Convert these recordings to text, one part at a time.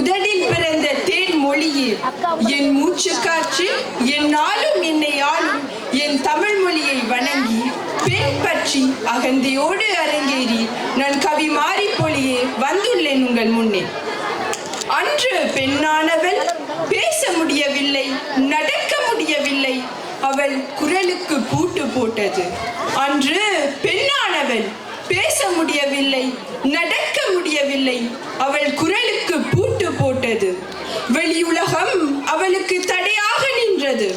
உதடில் பிறந்த தேன் மொழியே, என் மூச்சு காற்று, என் நாளும் என்னை ஆளும் என் தமிழ் மொழியை வணங்கி பெண் பற்றி அகந்தையோடு அரங்கேறி நான் கவி மாறி பொழியே வந்துள்ளேன் உங்கள் முன்னே. அன்று பெண்ணானவள் பேச முடியவில்லை, நடக்க முடியவில்லை, அவள் குரலுக்கு பூட்டு போட்டது. அன்று பெண்ணானவள் பேச முடியவில்லை, நடக்க முடியவில்லை, அவள் குரலுக்கு பூட்டு போட்டது. வெளியுலகம் அவளுக்கு தடையாக நின்றது.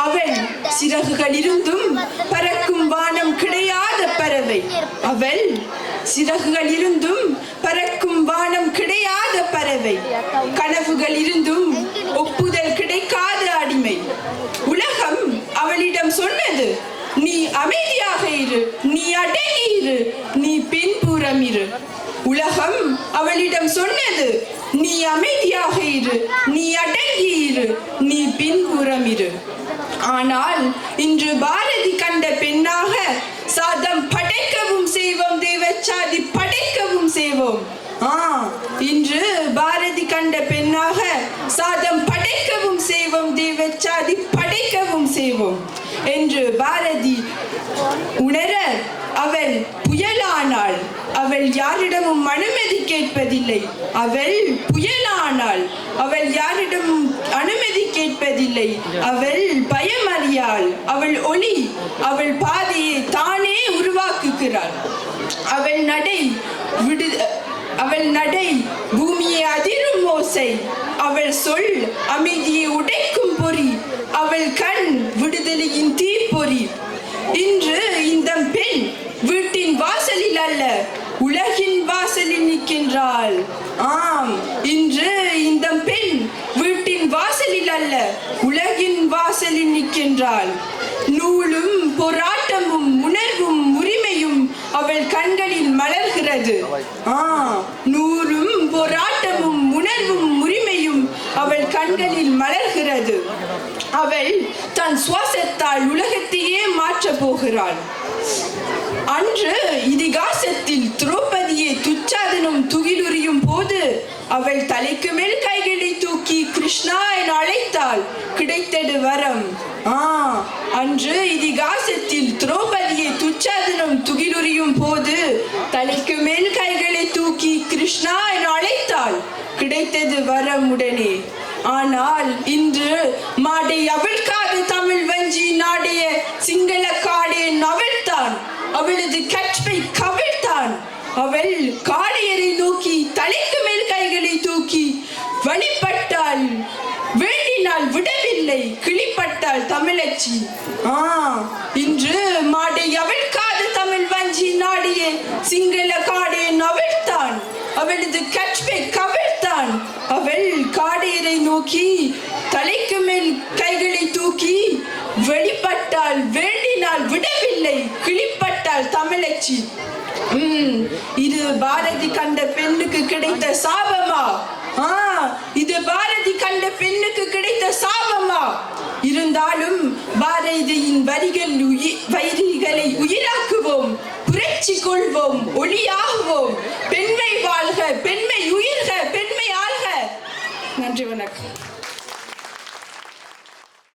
அவள் சிறகுகள் இருந்தும் பறக்கும் வானம் கிடையாத பறவை. அவள் சிறகுகள் இருந்தும் பறக்கும் வானம் கிடையாத பறவை. கனவுகள் இருந்தும் ஒப்புதல் கிடைக்காத அடிமை. உலகம் அவளிடம் சொன்னது, நீ அமைதியாக இரு, நீ அடங்கி இரு, நீ பின்புறம் இரு. உலகம் அவளிடம் சொன்னது, நீ அமைதியாக இரு, நீ அடங்கி இரு, நீ பின்புறம் இரு. ஆனால் இன்று பாரதி கண்ட பெண்ணாக சாதம் படைக்கவும் செய்வோம், தேவச்சாதி படைக்கவும் செய்வோம். இன்று பாரதி கண்ட பெண்ணாக சாதம் படைக்கவும் செய்வோம், தேவச்சாதி படைக்கவும் செய்வோம் என்று பாரதி உணர அவள் புயலானாள். அவள் யாரிடமும் அனுமதி கேட்பதில்லை. அவள் புயலானாள். அவள் யாரிடமும் அனுமதி கேட்பதில்லை. அவள் பயமறியாள். அவள் ஒளி, அவள் பாதையை தானே உருவாக்குகிறாள். அவள் நடை பூமியை அதிரும் ஓசை. அவள் சொல் அமைதியை உடைக்கும் பொறி. அவள் கண் விடுதலையின் தீப்பொறி. இன்று இந்த பெண் வீட்டின் வாசலில் அல்ல, உலகின் வாசலில் நிற்கின்றாள். இன்று இந்த பெண் வீட்டின் வாசலில் அல்ல, உலகின் வாசலில் நிற்கின்றாள். நூலும் போராட்டமும் உணர்வும் உரிமையும் அவள் கண்களில் மலர்கிறது. நூலும் போராட்டமும் உணர்வும் உரிமையும் அவள் கண்களில் மலர்கிறது. அவள் தன் சுவாசத்தால் உலகத்தையே மாற்றப் போகிறாள். அன்று இதிகாசத்தில் திரௌபதியை துச்சாதனம் துகிலுரியும் போது அவள் தலைக்கு மேல் கைகளை தூக்கி கிருஷ்ணா என அழைத்தாள். கிடைத்தது வரம். அன்று இதிகாசத்தில் திரௌபதியை துச்சாதனம் துகிலுரியும் போது தலைக்கு மேல் கைகளை தூக்கி கிருஷ்ணா என அழைத்தாள். கிடைத்தது வரம் உடனே. ஆனால் இன்று மாடை அவிழ்க்காத தமிழ் வஞ்சி நாடைய சிங்கள காடே நவிழ்த்தான். அவளது கற்பை கவிழ்த்தான். அவள் காடையரை நோக்கி தலைக்கு மேல் கைகளை தூக்கி வழிபட்டாள். வேண்டினால் விடவில்லை, கிளிப்பட்டாள் தமிழச்சி. இன்று மாடை அவிழ்க்காத தமிழ் வஞ்சி நாடைய சிங்கள காடே நவிழ்த்தான். அவளது கற்பை கவிழ்த்தான். அவள் காடையரை நோக்கி தலைக்கு மேல் கைகளை தூக்கி வெளிப்பட்டாள். வேண்டினால் விடவில்லை, கிளிப்பட்டாள் தமிழச்சி. இது பாரதி கண்ட பெண்ணுக்கு கிடைத்த சாபமா? இது பாரதி கண்ட பெண்ணுக்கு கிடைத்த சாபமா? இருந்தாலும் பாரதியின் வரிகளை உயிராக்குவோம், புரட்சி கொள்வோம், ஒளியாக